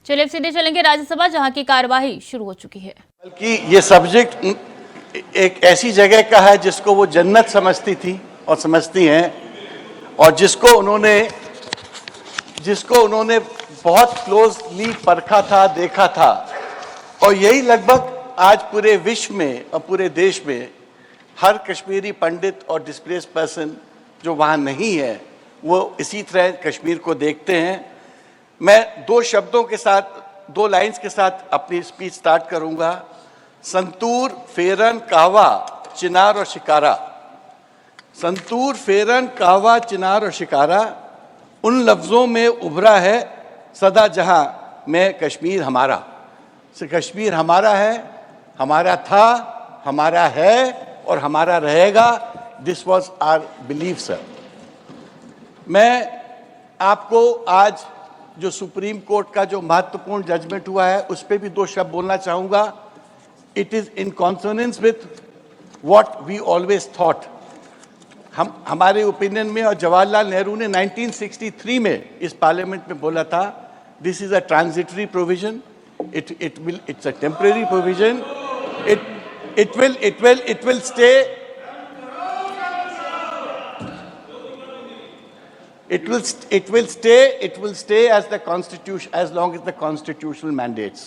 चलिए अब सीधे चलेंगे राज्यसभा, जहां की कार्यवाही शुरू हो चुकी है। बल्कि ये सब्जेक्ट एक ऐसी जगह का है जिसको वो जन्नत समझती थी और समझती हैं, और जिसको उन्होंने बहुत क्लोजली परखा था, देखा था। और यही लगभग आज पूरे विश्व में और पूरे देश में हर कश्मीरी पंडित और डिस्प्लेस पर्सन जो वहाँ नहीं है, वो इसी तरह कश्मीर को देखते हैं। मैं दो शब्दों के साथ, दो लाइंस के साथ अपनी स्पीच स्टार्ट करूंगा। संतूर, फेरन, कहवा, चिनार और शिकारा। संतूर, फेरन, कहवा, चिनार और शिकारा उन लफ्ज़ों में उभरा है सदा जहां में कश्मीर हमारा। कश्मीर हमारा है, हमारा था, हमारा है और हमारा रहेगा। This was our belief sir. मैं आपको आज जो सुप्रीम कोर्ट का जो महत्वपूर्ण जजमेंट हुआ है उस पर भी दो शब्द बोलना चाहूँगा। It is in consonance with what we always thought. हमारे ओपिनियन में, और जवाहरलाल नेहरू ने 1963 में इस पार्लियामेंट में बोला था, this is a transitory provision, it's a temporary provision, it will stay, it will stay as the constitution, as long as the constitutional mandates.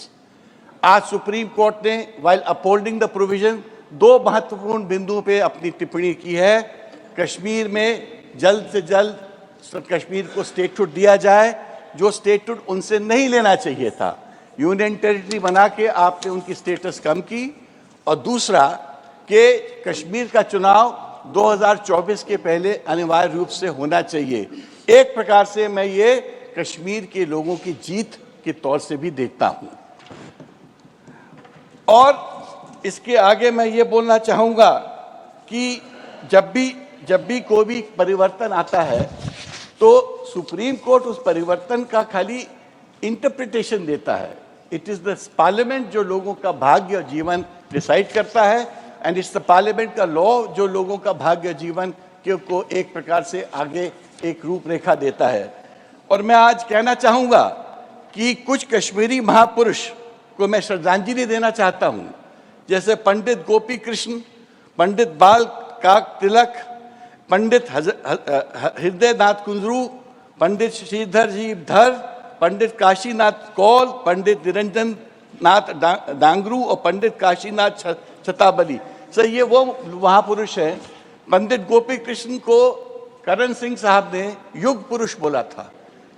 आज सुप्रीम कोर्ट ने while upholding the provision दो महत्वपूर्ण बिंदुओं पे अपनी टिप्पणी की है। कश्मीर में जल्द से जल्द कश्मीर को स्टेटहुड दिया जाए, जो स्टेटहुड उनसे नहीं लेना चाहिए था। यूनियन टेरिटरी बना के आपने उनकी स्टेटस कम की। और दूसरा कि कश्मीर का चुनाव 2024 के पहले अनिवार्य रूप से होना चाहिए। एक प्रकार से मैं ये कश्मीर के लोगों की जीत के तौर से भी देखता हूँ। और इसके आगे मैं ये बोलना चाहूँगा कि जब भी कोई भी परिवर्तन आता है तो सुप्रीम कोर्ट उस परिवर्तन का खाली इंटरप्रिटेशन देता है। इट इज़ द पार्लियामेंट जो लोगों का भाग्य और जीवन डिसाइड करता है, एंड इट्स द पार्लियामेंट का लॉ जो लोगों का भाग्य जीवन को एक प्रकार से आगे एक रूपरेखा देता है। और मैं आज कहना चाहूँगा कि कुछ कश्मीरी महापुरुष को मैं श्रद्धांजलि देना चाहता हूँ, जैसे पंडित गोपी कृष्ण, पंडित बाल काक तिलक, पंडित हृदय नाथ कुंजरू, पंडित श्रीधर जी धर, पंडित काशीनाथ कौल, पंडित निरंजन नाथ डांगरू और पंडित काशीनाथ छताबली। सर ये वो महापुरुष हैं। पंडित गोपी कृष्ण को करण सिंह साहब ने युग पुरुष बोला था।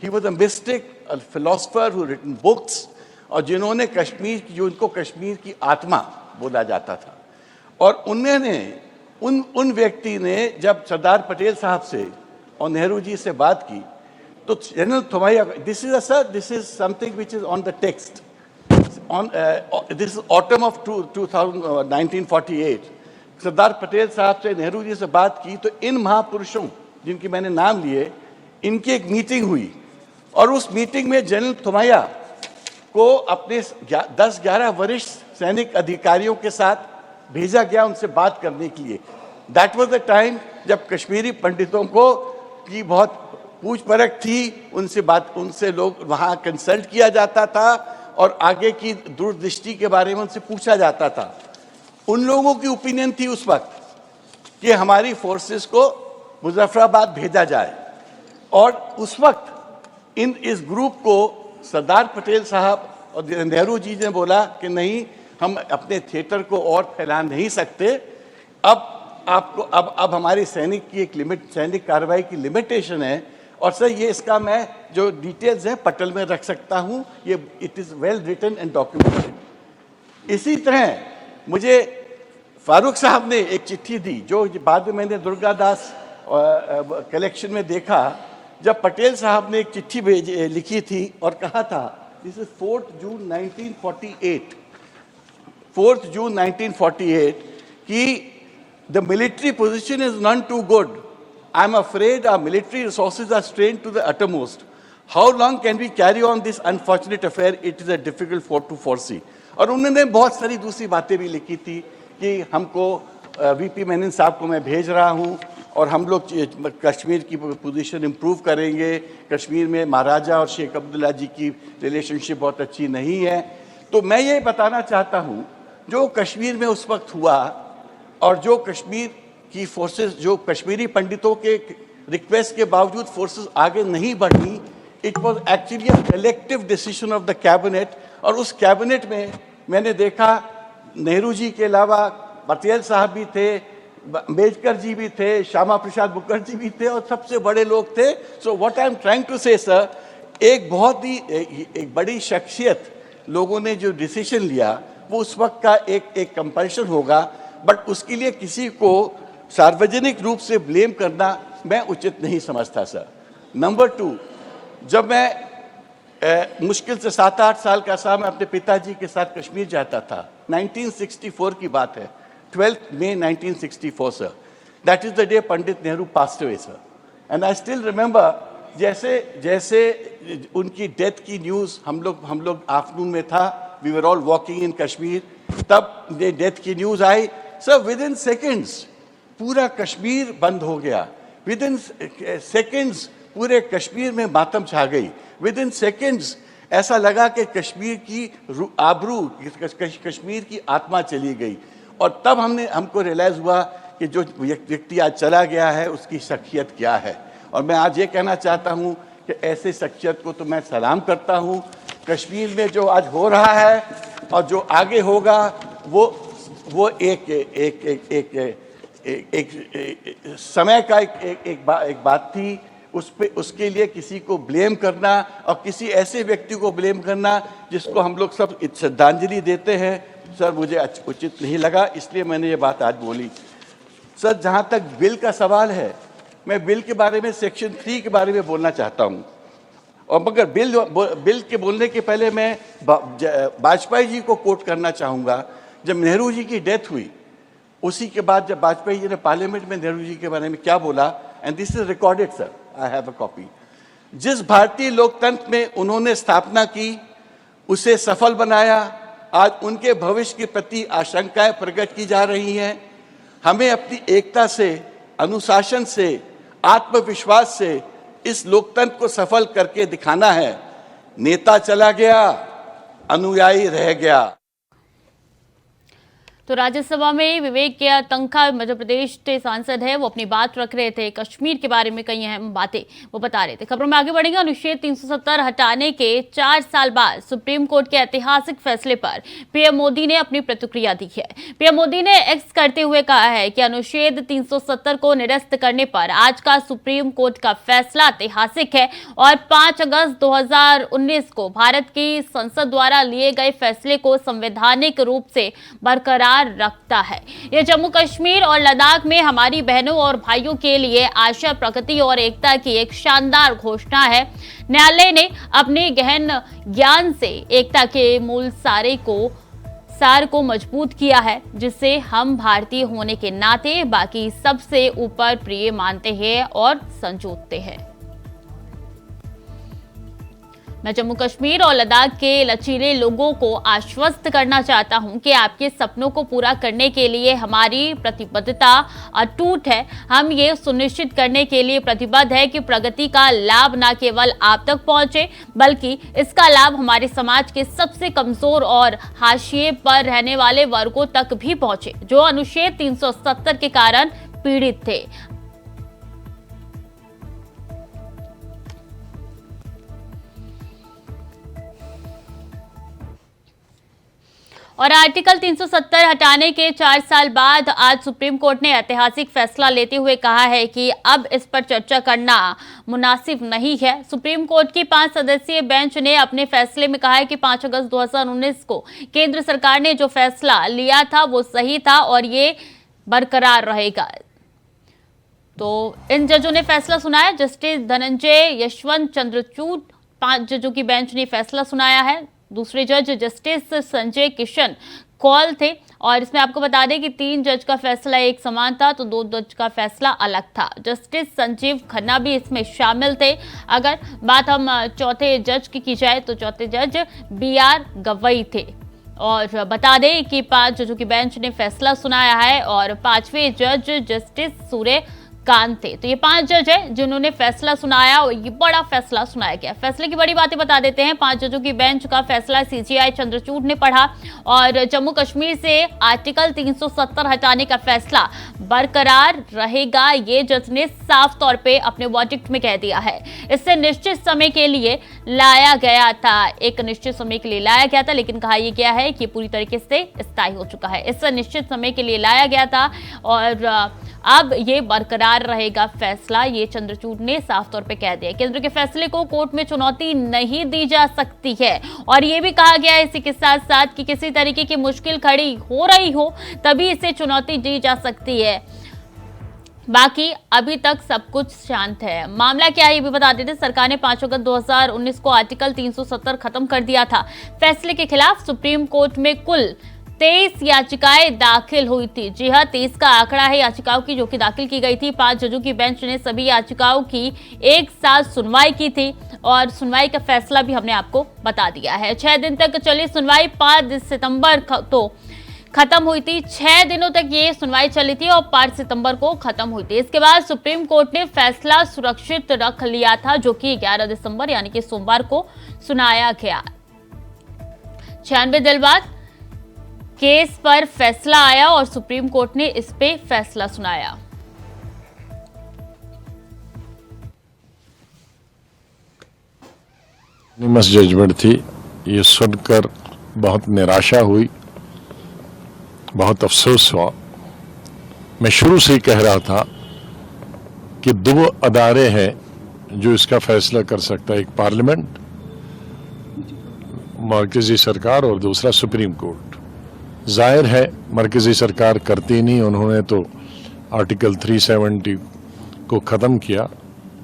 He was a mystic, a philosopher who written books, और जिन्होंने कश्मीर की, जो उनको कश्मीर की आत्मा बोला जाता था। और उन्होंने उन व्यक्ति ने जब सरदार पटेल साहब से और नेहरू जी से बात की तो general Thimayya, this is something which is on the text, on this is autumn of 1948। Sardar Patel साहब से नेहरू जी से बात की तो इन महापुरुषों जिनके मैंने नाम लिए, इनकी एक मीटिंग हुई, और उस मीटिंग में जनरल थोमाया को अपने 10-11 वरिष्ठ सैनिक अधिकारियों के साथ भेजा गया उनसे बात करने के लिए। दैट वाज द टाइम जब कश्मीरी पंडितों को की बहुत पूछ परख थी, उनसे लोग वहाँ कंसल्ट किया जाता था और आगे की दूरदृष्टि के बारे में उनसे पूछा जाता था। उन लोगों की ओपिनियन थी उस वक्त कि हमारी फोर्सेस को मुजफ्फराबाद भेजा जाए, और उस वक्त इस ग्रुप को सरदार पटेल साहब और नेहरू जी ने बोला कि नहीं, हम अपने थिएटर को और फैला नहीं सकते। अब हमारी सैनिक कार्रवाई की लिमिटेशन है। और सर ये इसका मैं जो डिटेल्स है पटल में रख सकता हूँ, ये it is well written and documented. इसी तरह मुझे फारूक साहब ने एक चिट्ठी दी, जो बाद में मैंने दुर्गादास कलेक्शन में देखा, जब पटेल साहब ने एक चिट्ठी लिखी थी और कहा था, दिस इज 4 जून 1948, 4 जून 1948, कि the military position is not too good. I am afraid our military resources are strained to the uttermost. How long can we carry on this unfortunate affair? It is a difficult to foresee. और उन्होंने बहुत सारी दूसरी बातें भी लिखी थी कि हमको वीपी मेनन साहब को मैं भेज रहा हूँ, और हम लोग कश्मीर की पोजीशन इम्प्रूव करेंगे, कश्मीर में महाराजा और शेख अब्दुल्ला जी की रिलेशनशिप बहुत अच्छी नहीं है। तो मैं ये बताना चाहता हूँ, जो कश्मीर में उस वक्त हुआ और जो कश्मीर की फोर्सेस, जो कश्मीरी पंडितों के रिक्वेस्ट के बावजूद फोर्सेस आगे नहीं बढ़ी, it was actually a collective decision of the cabinet. और उस कैबिनेट में मैंने देखा नेहरू जी के अलावा पटेल साहब भी थे, अम्बेडकर जी भी थे, श्यामा प्रसाद मुखर्जी भी थे और सबसे बड़े लोग थे। So what I am trying to say sir, एक बहुत ही एक बड़ी शख्सियत लोगों ने जो डिसीजन लिया वो उस वक्त का एक कंपल्शन होगा, बट उसके लिए किसी को सार्वजनिक रूप से ब्लेम करना मैं उचित नहीं समझता सर। नंबर 2, जब मैं मुश्किल से 7-8 साल का था, मैं अपने पिताजी के साथ कश्मीर जाता था। 1964 की बात है, 12 मई 1964 sir. That is the day Pandit Nehru passed away sir. And I still remember, जैसे उनकी डेथ की न्यूज़ हम लोग आफ्टरनून में था, we were all walking in Kashmir, तब डेथ की न्यूज़ आई सर, विद इन सेकेंड्स पूरा कश्मीर बंद हो गया। विद इन सेकेंड्स पूरे कश्मीर में मातम छा गई। विद इन सेकेंड्स ऐसा लगा कि कश्मीर की आबरू, कश्मीर की आत्मा चली गई। और तब हमको रियलाइज़ हुआ कि जो व्यक्ति आज चला गया है उसकी शख्सियत क्या है। और मैं आज ये कहना चाहता हूँ कि ऐसे शख्सियत को तो मैं सलाम करता हूँ। कश्मीर में जो आज हो रहा है और जो आगे होगा वो एक समय का एक बात थी। उसके लिए किसी को ब्लेम करना और किसी ऐसे व्यक्ति को ब्लेम करना जिसको हम लोग सब श्रद्धांजलि देते हैं, सर मुझे उचित नहीं लगा, इसलिए मैंने ये बात आज बोली। सर, जहाँ तक बिल का सवाल है, मैं बिल के बारे में सेक्शन 3 के बारे में बोलना चाहता हूँ। और मगर बिल के बोलने के पहले मैं वाजपेयी जी को कोट करना चाहूँगा। जब नेहरू जी की डेथ हुई, उसी के बाद जब वाजपेयी जी ने पार्लियामेंट में नेहरू जी के बारे में क्या बोला, and this is recorded sir, I have a copy. जिस भारतीय लोकतंत्र में उन्होंने स्थापना की उसे सफल बनाया। आज उनके भविष्य के प्रति आशंकाएं प्रकट की जा रही हैं। हमें अपनी एकता से, अनुशासन से, आत्मविश्वास से इस लोकतंत्र को सफल करके दिखाना है। नेता चला गया, अनुयायी रह गया। तो राज्यसभा में विवेक के तंखा मध्य प्रदेश के सांसद है, वो अपनी बात रख रहे थे। कश्मीर के बारे में कई अहम बातें वो बता रहे थे। खबरों में आगे बढ़ेंगे। अनुच्छेद 370 हटाने के 4 साल बाद सुप्रीम कोर्ट के ऐतिहासिक फैसले पर पीएम मोदी ने अपनी प्रतिक्रिया दी है। पीएम मोदी ने एक्स करते हुए कहा है कि अनुच्छेद 370 को निरस्त करने पर आज का सुप्रीम कोर्ट का फैसला ऐतिहासिक है और 5 अगस्त 2019 को भारत की संसद द्वारा लिए गए फैसले को संवैधानिक रूप से बरकरार रखता है। यह जम्मू कश्मीर और लद्दाख में हमारी बहनों और भाइयों के लिए आशा, प्रगति और एकता की एक शानदार घोषणा है। न्यायालय ने अपने गहन ज्ञान से एकता के मूल सार को मजबूत किया है, जिसे हम भारतीय होने के नाते बाकी सबसे ऊपर प्रिय मानते हैं और संजोते हैं। मैं जम्मू कश्मीर और लद्दाख के लचीले लोगों को आश्वस्त करना चाहता हूं कि आपके सपनों को पूरा करने के लिए हमारी प्रतिबद्धता अटूट है। हम ये सुनिश्चित करने के लिए प्रतिबद्ध है कि प्रगति का लाभ न केवल आप तक पहुंचे, बल्कि इसका लाभ हमारे समाज के सबसे कमजोर और हाशिए पर रहने वाले वर्गों तक भी पहुंचे, जो अनुच्छेद 370 के कारण पीड़ित थे। और आर्टिकल 370 हटाने के 4 साल बाद आज सुप्रीम कोर्ट ने ऐतिहासिक फैसला लेते हुए कहा है कि अब इस पर चर्चा करना मुनासिब नहीं है। सुप्रीम कोर्ट की 5 सदस्यीय बेंच ने अपने फैसले में कहा है कि 5 अगस्त 2019 को केंद्र सरकार ने जो फैसला लिया था वो सही था और ये बरकरार रहेगा। तो इन जजों ने फैसला सुनाया। जस्टिस धनंजय यशवंत चंद्रचूड़ 5 जजों की बेंच ने फैसला सुनाया है। दूसरे जज जस्टिस संजय किशन कौल थे और इसमें आपको बता दें कि 3 जज का फैसला एक समान था तो 2 जज का फैसला अलग था। जस्टिस संजीव खन्ना भी इसमें शामिल थे। अगर बात हम चौथे जज की जाए तो चौथे जज BR गवई थे। और बता दें कि 5 जजों की बेंच ने फैसला सुनाया है और 5वें जज जस्टिस सूर्य कान थे। तो ये 5 जज है जिन्होंने फैसला सुनाया और ये बड़ा फैसला सुनाया गया। फैसले की बड़ी बातें बता देते हैं। 5 जजों की बेंच का फैसला सीजेआई चंद्रचूड़ ने पढ़ा और जम्मू कश्मीर से आर्टिकल 370 हटाने का फैसला बरकरार रहेगा, ये जज ने साफ तौर पे अपने वर्डिक्ट में कह दिया है। इससे निश्चित समय के लिए लाया गया था, एक निश्चित समय के लिए लाया गया था, लेकिन कहा यह गया है कि पूरी तरीके से स्थायी हो चुका है। इससे निश्चित समय के लिए लाया गया था और अब ये बरकरार रहेगा फैसला, ये चंद्रचूड़ ने साफ तौर पे कह दिया। केंद्र के फैसले को कोर्ट में चुनौती नहीं दी जा सकती है और ये भी कहा गया है इसी के साथ साथ कि किसी तरीके की मुश्किल खड़ी हो रही हो तभी इसे चुनौती दी जा सकती है। बाकी अभी तक सब कुछ शांत है। मामला क्या है ये भी बता देते। सरकार ने 5 अगस्त 2019 को आर्टिकल 370 खत्म कर दिया था। फैसले के खिलाफ सुप्रीम कोर्ट में कुल 23 याचिकाएं दाखिल हुई थी। जी हां, 23 का आंकड़ा है याचिकाओं की जो कि दाखिल की गई थी। 5 जजों की बेंच ने सभी याचिकाओं की एक साथ सुनवाई की थी और सुनवाई का फैसला भी हमने आपको बता दिया है। 6 दिन तक चली सुनवाई 5 सितंबर तो खत्म हुई थी। 6 दिनों तक ये सुनवाई चली थी और 5 सितंबर को खत्म हुई थी। इसके बाद सुप्रीम कोर्ट ने फैसला सुरक्षित रख लिया था जो कि 11 दिसंबर यानी कि सोमवार को सुनाया गया। 96 दिन बाद केस पर फैसला आया और सुप्रीम कोर्ट ने इस पे फैसला सुनाया। निमस जजमेंट थी, ये सुनकर बहुत निराशा हुई, बहुत अफसोस हुआ। मैं शुरू से ही कह रहा था कि 2 अदारे हैं जो इसका फैसला कर सकता है, एक पार्लियामेंट, मरकजी सरकार और दूसरा सुप्रीम कोर्ट। जाहिर है मरकजी सरकार करती नहीं, उन्होंने तो आर्टिकल 370 को ख़त्म किया,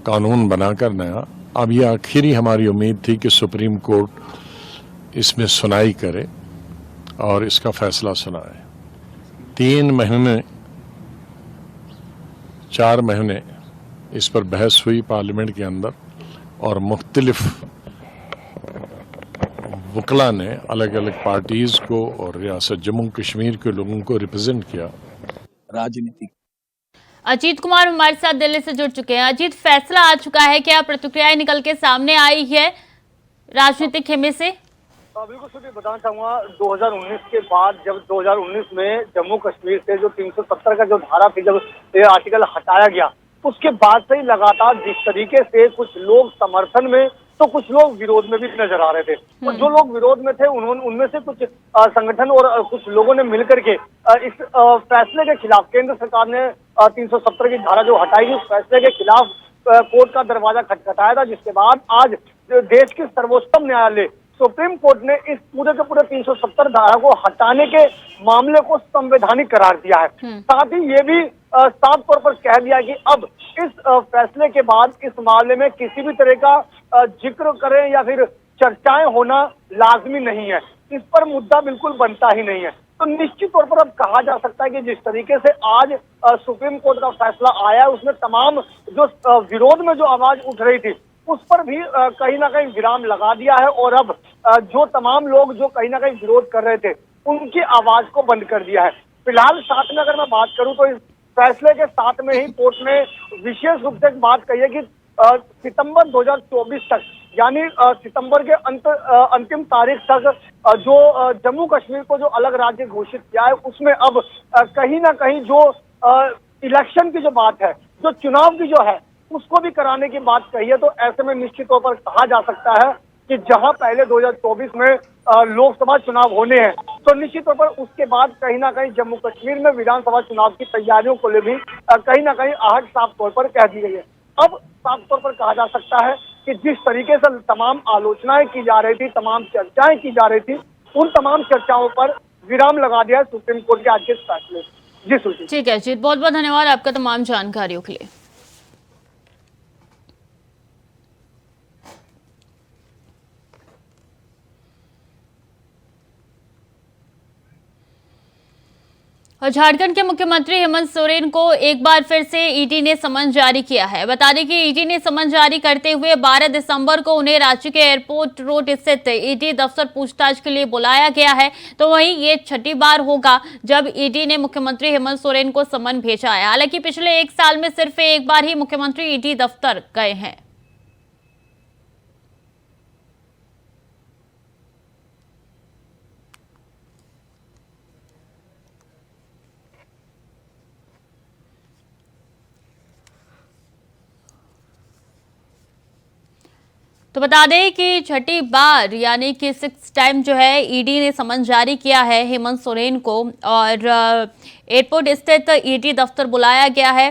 कानून बनाकर नया। अब ये आखिरी हमारी उम्मीद थी कि सुप्रीम कोर्ट इसमें सुनाई करे और इसका फैसला सुनाए। 3 महीने 4 महीने इस पर बहस हुई पार्लियामेंट के अंदर और मुख्तलिफ वकला ने अलग अलग पार्टीज को और रियासत जम्मू कश्मीर के लोगों को रिप्रेजेंट किया। राजनीति अजीत कुमार हमारे साथ दिल्ली से जुड़ चुके हैं। अजीत, फैसला आ चुका है, क्या प्रतिक्रियाएं निकल के सामने आई है राजनीतिक खेमे से? बिल्कुल सुधी बताना चाहूंगा, 2019 के बाद जब 2019 में जम्मू कश्मीर से जो 370 का जो धारा थी, जब ये आर्टिकल हटाया गया, उसके बाद से ही लगातार जिस तरीके से कुछ लोग समर्थन में तो कुछ लोग विरोध में भी नजर आ रहे थे। और जो लोग विरोध में थे उनमें से कुछ संगठन और कुछ लोगों ने मिलकर के इस फैसले के खिलाफ, केंद्र सरकार ने 370 की धारा जो हटाई, उस फैसले के खिलाफ कोर्ट का दरवाजा खटखटाया था, जिसके बाद आज देश के सर्वोच्चतम न्यायालय सुप्रीम कोर्ट ने इस पूरे के पूरे 370 धारा को हटाने के मामले को संवैधानिक करार दिया है। साथ ही ये भी साफ तौर पर कह दिया कि अब इस फैसले के बाद इस मामले में किसी भी तरह का जिक्र करें या फिर चर्चाएं होना लाजमी नहीं है, इस पर मुद्दा बिल्कुल बनता ही नहीं है। तो निश्चित तौर पर अब कहा जा सकता है कि जिस तरीके से आज सुप्रीम कोर्ट का फैसला आया है, उसमें तमाम जो विरोध में जो आवाज उठ रही थी उस पर भी कहीं ना कहीं विराम लगा दिया है और अब जो तमाम लोग जो कहीं ना कहीं विरोध कर रहे थे उनकी आवाज को बंद कर दिया है। फिलहाल साथ में अगर मैं बात करूं तो इस फैसले के साथ में ही कोर्ट ने विशेष रूप से बात कही है कि सितंबर 2024 तक, यानी सितंबर के अंतिम तारीख तक जो जम्मू कश्मीर को जो अलग राज्य घोषित किया है, उसमें अब कहीं ना कहीं जो इलेक्शन की जो बात है, जो चुनाव की जो है, उसको भी कराने की बात कही है। तो ऐसे में निश्चित तौर पर कहा जा सकता है कि जहां पहले 2024 में लोकसभा चुनाव होने हैं, तो निश्चित तौर पर उसके बाद कहीं ना कहीं जम्मू कश्मीर में विधानसभा चुनाव की तैयारियों को ले भी कहीं ना कहीं आहट साफ तौर पर कह दी गई है। अब साफ तौर पर कहा जा सकता है कि जिस तरीके से तमाम आलोचनाएं की जा रही थी, तमाम चर्चाएं की जा रही थी, उन तमाम चर्चाओं पर विराम लगा दिया है सुप्रीम कोर्ट के आज के फैसले। जी सुजी। ठीक है जी, बहुत बहुत धन्यवाद आपका तमाम जानकारियों के लिए। और झारखंड के मुख्यमंत्री हेमंत सोरेन को एक बार फिर से ईडी ने समन जारी किया है। बता दें कि ईडी ने समन जारी करते हुए 12 दिसंबर को उन्हें रांची के एयरपोर्ट रोड स्थित ईडी दफ्तर पूछताछ के लिए बुलाया गया है। तो वहीं ये छठी बार होगा जब ईडी ने मुख्यमंत्री हेमंत सोरेन को समन भेजा है। हालांकि पिछले एक साल में सिर्फ एक बार ही मुख्यमंत्री ईडी दफ्तर गए हैं। तो बता दें कि छठी बार यानी कि 6 टाइम जो है ईडी ने समन जारी किया है हेमंत सोरेन को और एयरपोर्ट स्थित ईडी दफ्तर बुलाया गया है।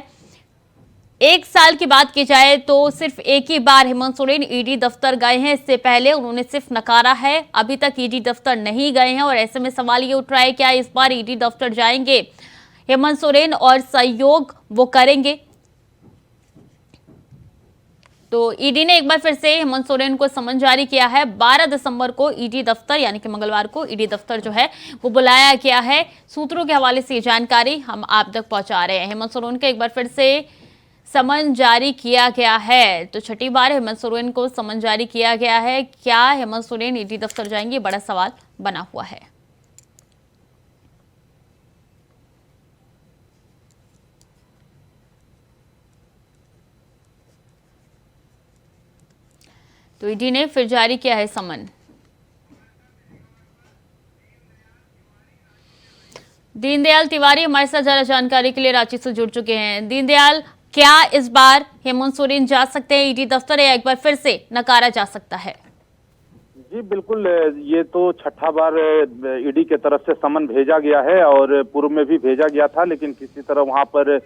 एक साल की बात की जाए तो सिर्फ एक ही बार हेमंत सोरेन ईडी दफ्तर गए हैं। इससे पहले उन्होंने सिर्फ नकारा है, अभी तक ईडी दफ्तर नहीं गए हैं। और ऐसे में सवाल ये उठ रहा है क्या इस बार ईडी दफ्तर जाएंगे हेमंत सोरेन और सहयोग वो करेंगे। तो ईडी ने एक बार फिर से हेमंत सोरेन को समन जारी किया है। 12 दिसंबर को ईडी दफ्तर यानी कि मंगलवार को ईडी दफ्तर जो है वो बुलाया गया है। सूत्रों के हवाले से ये जानकारी हम आप तक पहुंचा रहे हैं। हेमंत सोरेन को एक बार फिर से समन जारी किया गया है। तो छठी बार हेमंत सोरेन को समन जारी किया गया है। क्या हेमंत सोरेन ईडी दफ्तर जाएंगे, बड़ा सवाल बना हुआ है। तो ईडी ने फिर जारी किया है समन। दीनदयाल तिवारी हमारे साथ ज्यादा जानकारी के लिए रांची से जुड़ चुके हैं। दीनदयाल, क्या इस बार हेमंत सोरेन जा सकते हैं ईडी दफ्तर या एक बार फिर से नकारा जा सकता है? जी बिल्कुल, ये तो छठा बार ईडी के तरफ से समन भेजा गया है और पूर्व में भी भेजा गया था, लेकिन किसी तरह वहां पर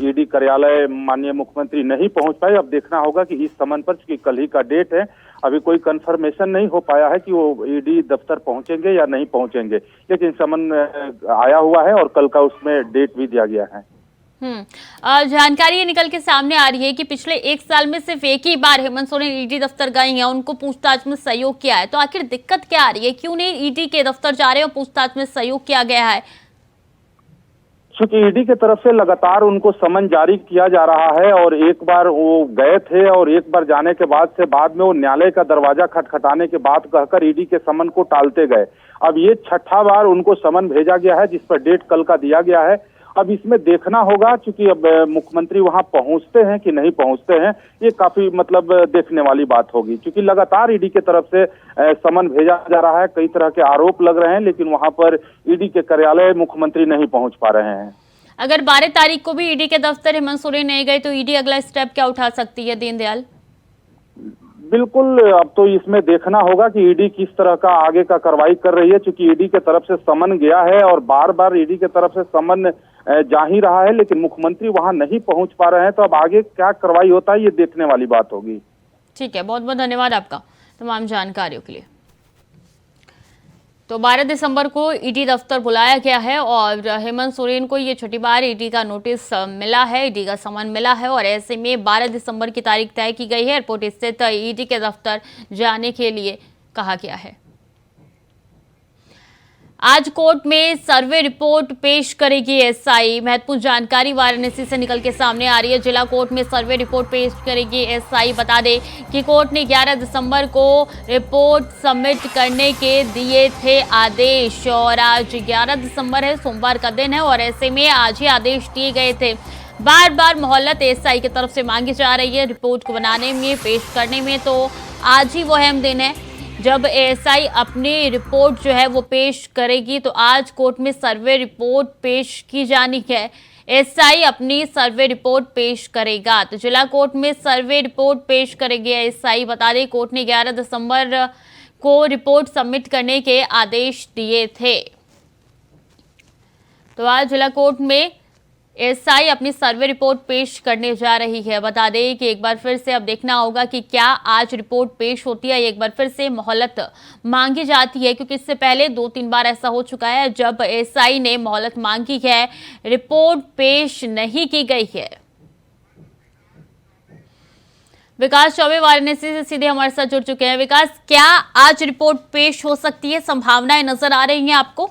ईडी कार्यालय माननीय मुख्यमंत्री नहीं पहुंच पाए। अब देखना होगा कि इस समन पर, चूंकि कल ही का डेट है, अभी कोई कंफर्मेशन नहीं हो पाया है कि वो ईडी दफ्तर पहुंचेंगे या नहीं पहुंचेंगे, लेकिन समन आया हुआ है और कल का उसमें डेट भी दिया गया है। जानकारी ये निकल के सामने आ रही है कि पिछले एक साल में सिर्फ एक ही बार हेमंत सोरेन ईडी दफ्तर गए हैं, उनको पूछताछ में सहयोग किया है। तो आखिर दिक्कत क्या आ रही है, क्यों नहीं ईडी के दफ्तर जा रहे हैं और पूछताछ में सहयोग किया गया है? क्योंकि ईडी की तरफ से लगातार उनको समन जारी किया जा रहा है और एक बार वो गए थे और एक बार जाने के बाद में वो न्यायालय का दरवाजा खटखटाने के बाद कहकर ईडी के समन को टालते गए। अब ये छठा बार उनको समन भेजा गया है, जिस पर डेट कल का दिया गया है। अब इसमें देखना होगा, क्योंकि अब मुख्यमंत्री वहां पहुंचते हैं कि नहीं पहुंचते हैं, ये काफी देखने वाली बात होगी। क्योंकि लगातार ईडी की तरफ से समन भेजा जा रहा है, कई तरह के आरोप लग रहे हैं, लेकिन वहां पर ईडी के कार्यालय मुख्यमंत्री नहीं पहुंच पा रहे हैं। अगर 12 तारीख को भी ईडी के दफ्तर हेमंत सोरेन नहीं गए तो ईडी अगला स्टेप क्या उठा सकती है दीनदयाल? बिल्कुल, अब तो इसमें देखना होगा कि ईडी किस तरह का आगे का कार्रवाई कर रही है। चूंकि ईडी के तरफ से समन गया है और बार बार ईडी के तरफ से समन जा ही रहा है, लेकिन मुख्यमंत्री वहां नहीं पहुंच पा रहे हैं, तो अब आगे क्या कार्रवाई होता है ये देखने वाली बात होगी। ठीक है, बहुत बहुत धन्यवाद आपका तमाम जानकारियों के लिए। तो 12 दिसंबर को ईडी दफ्तर बुलाया गया है और हेमंत सोरेन को ये छठी बार ईडी का नोटिस मिला है, ईडी का समन मिला है और ऐसे में 12 दिसंबर की तारीख तय की गई है। एयरपोर्ट स्थित ईडी के दफ्तर जाने के लिए कहा गया है। आज कोर्ट में सर्वे रिपोर्ट पेश करेगी एसआई। महत्वपूर्ण जानकारी वाराणसी से निकल के सामने आ रही है। जिला कोर्ट में सर्वे रिपोर्ट पेश करेगी एसआई। बता दें कि कोर्ट ने 11 दिसंबर को रिपोर्ट सबमिट करने के दिए थे आदेश और आज 11 दिसंबर है, सोमवार का दिन है और ऐसे में आज ही आदेश दिए गए थे। बार बार मोहलत एसआई की तरफ से मांगी जा रही है रिपोर्ट को बनाने में, पेश करने में, तो आज ही वो अहम दिन है जब एएसआई अपनी रिपोर्ट जो है वो पेश करेगी। तो आज कोर्ट में सर्वे रिपोर्ट पेश की जानी है। एएसआई अपनी सर्वे रिपोर्ट पेश करेगा। तो जिला कोर्ट में सर्वे रिपोर्ट पेश करेगी एएसआई। बता दें कोर्ट ने 11 दिसंबर को रिपोर्ट सबमिट करने के आदेश दिए थे। तो आज जिला कोर्ट में एएसआई अपनी सर्वे रिपोर्ट पेश करने जा रही है। बता दें कि एक बार फिर से अब देखना होगा कि क्या आज रिपोर्ट पेश होती है, एक बार फिर से मोहलत मांगी जाती है, क्योंकि इससे पहले 2-3 बार ऐसा हो चुका है जब एएसआई ने मोहलत मांगी है, रिपोर्ट पेश नहीं की गई है। विकास चौबे वाराणसी से सीधे हमारे साथ जुड़ चुके हैं। विकास, क्या आज रिपोर्ट पेश हो सकती है, संभावनाएं नजर आ रही हैं आपको?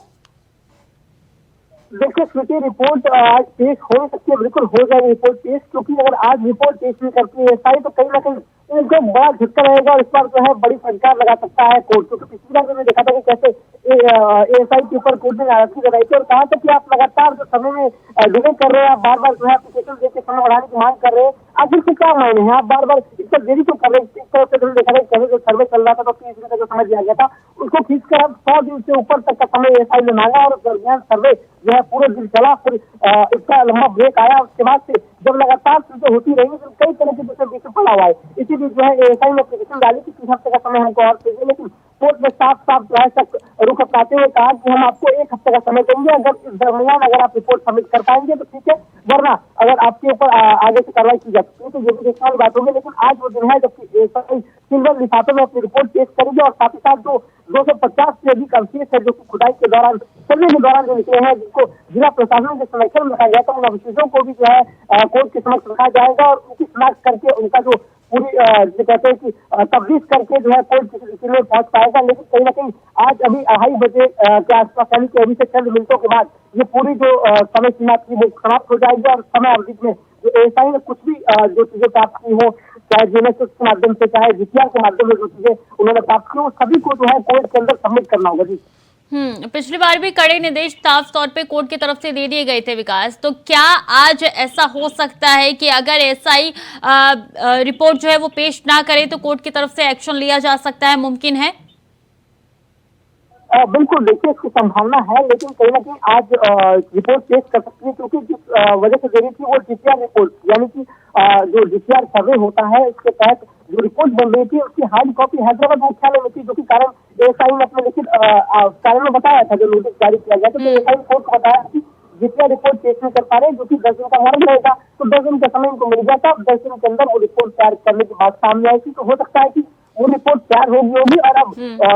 देखिए स्मृति, रिपोर्ट आज पेश हो सकती है, बिल्कुल हो जाएगी रिपोर्ट पेश, क्योंकि अगर आज रिपोर्ट पेश नहीं करती है एसआई तो कहीं ना कहीं उनको बड़ा झटका रहेगा और इस बार जो है बड़ी फटकार लगा सकता है कोर्ट, क्योंकि पिछली बार मैंने देखा था कि कैसे एएसआई के ऊपर कोर्ट ने नाराजगी लगाई थी और कहा था कि आप लगातार जो समय में डिले कर रहे हैं, आप बार बार जो है एप्लीकेशन देकर समय बढ़ाने की मांग कर रहे हैं, आखिर से क्या मायने हैं, आप बार बार इस पर देरी क्यों कर रहे हैं। इस तरह से हमने देखा था कैसे जो सर्वे चल रहा था तो 30 दिन का जो समय दिया गया था उसको खींचकर अब 100 दिन से ऊपर तक का समय एएसआई ने मांगा और दरमियान सर्वे जो है पूरे दिन चला, फिर इसका लंबा ब्रेक आया। उसके बाद से जब लगातार चीजें होती रही तो कई तरह के दूसरे बीच पड़ा हुआ है, इसीलिए जो है एएसआई ने एप्लीकेशन डाली कि 3 हफ्ते का समय हमको और चाहिए, लेकिन कोर्ट ने साफ साफ जो है तक रुख अपनाते हुए कहा कि हम आपको 1 हफ्ते का समय देंगे, अगर इस दरमियान अगर आप रिपोर्ट सबमिट कर पाएंगे तो ठीक है, वरना अगर आपके ऊपर आगे से कार्रवाई की जाती है तो ये भी देखने वाली बात होगी। लेकिन आज वो दिन है जबकि एएसआई सिल्वर लिफाफे में अपनी रिपोर्ट पेश करेगी और साथ ही साथ जो 250 से अधिक अवशेष है जो कि खुदाई के दौरान सर्वे के दौरान जो निकले हैं, जिनको जिला प्रशासन के संरक्षण में रखा गया था, उन अवशेषों को भी जो है कोर्ट के समक्ष रखा जाएगा और उनकी शिनाख्त करके उनका जो पूरी जो कहते हैं कि तफ्तीश करके जो है कोर्ट की में पहुंच पाएगा। लेकिन कहीं ना कहीं आज अभी 2:30 बजे के आसपास यानी कि अभी से चंद मिनटों के बाद ये पूरी जो समय सीमा थी वो समाप्त हो जाएगी और समय अवधि में जो एएसआई ने कुछ भी जो चीजें प्राप्त की हो, चाहे जीएनएसएस के माध्यम से चाहे जीपीआर के माध्यम से जो चीजें उन्होंने प्राप्त की वो सभी को जो है कोर्ट के अंदर सबमिट करना होगा। जी पिछली बार भी कड़े निर्देश साफ तौर पे कोर्ट की तरफ से दे दिए गए थे विकास, तो क्या आज ऐसा हो सकता है कि अगर एएसआई रिपोर्ट जो है वो पेश ना करे तो कोर्ट की तरफ से एक्शन लिया जा सकता है, मुमकिन है? बिल्कुल, देखिए इसकी संभावना है, लेकिन कहीं ना कहीं आज रिपोर्ट पेश कर सकती है, क्योंकि जिस वजह से देरी थी वो जीपीआर रिपोर्ट यानी कि जो जीपीआर सर्वे होता है उसके तहत जो रिपोर्ट बन रही थी उसकी हार्ड कॉपी हैदराबाद मुख्यालय में थी, जो कि कारण एएसआई ने अपने लिखित कारण में बताया था, जो नोटिस जारी किया गया था तो एएसआई कोर्ट को बताया कि जीपीआर रिपोर्ट पेश नहीं कर पा रहे, जो कि 10 दिन का मर्म रहेगा, तो 10 दिन का समय इनको मिल जाता, 10 दिन के अंदर वो रिपोर्ट तैयार करने की बात सामने आएगी, तो हो सकता है कि वो रिपोर्ट तैयार होगी और अब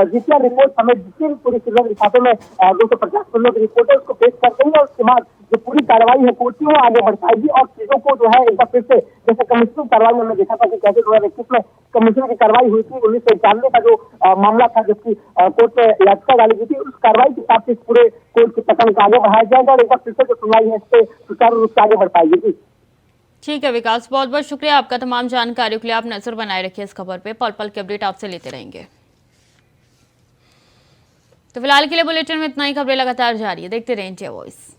जीपीआर रिपोर्ट समेत जितनी भी पूरी सिल्वर लिफाफे में 250 पन्नों की रिपोर्ट है उसको पेश कर देंगे और उसके बाद जो पूरी कार्रवाई है कोर्ट की वो आगे बढ़ पाएगी और चीजों को जो है एक बार फिर से जैसे कमीशन कार्रवाई में हमने देखा था कि कैसे 2021 में कमीशन की कार्रवाई हुई थी, 1991 का जो मामला था जिसकी कोर्ट में याचिका डाली गई थी, उस कार्रवाई के हिसाब से पूरे कोर्ट के प्रकरण को आगे बढ़ाया जाएगा और एक बार फिर से जो सुनवाई है इस पर सुचारू रूप से आगे बढ़ पाएगी। ठीक है विकास, बहुत बहुत शुक्रिया आपका तमाम जानकारियों के लिए। आप नजर बनाए रखिए इस खबर पे, पल पल की अपडेट आपसे लेते रहेंगे। तो फिलहाल के लिए बुलेटिन में इतना ही, खबरें लगातार जारी है, देखते रहें इंडिया वॉइस।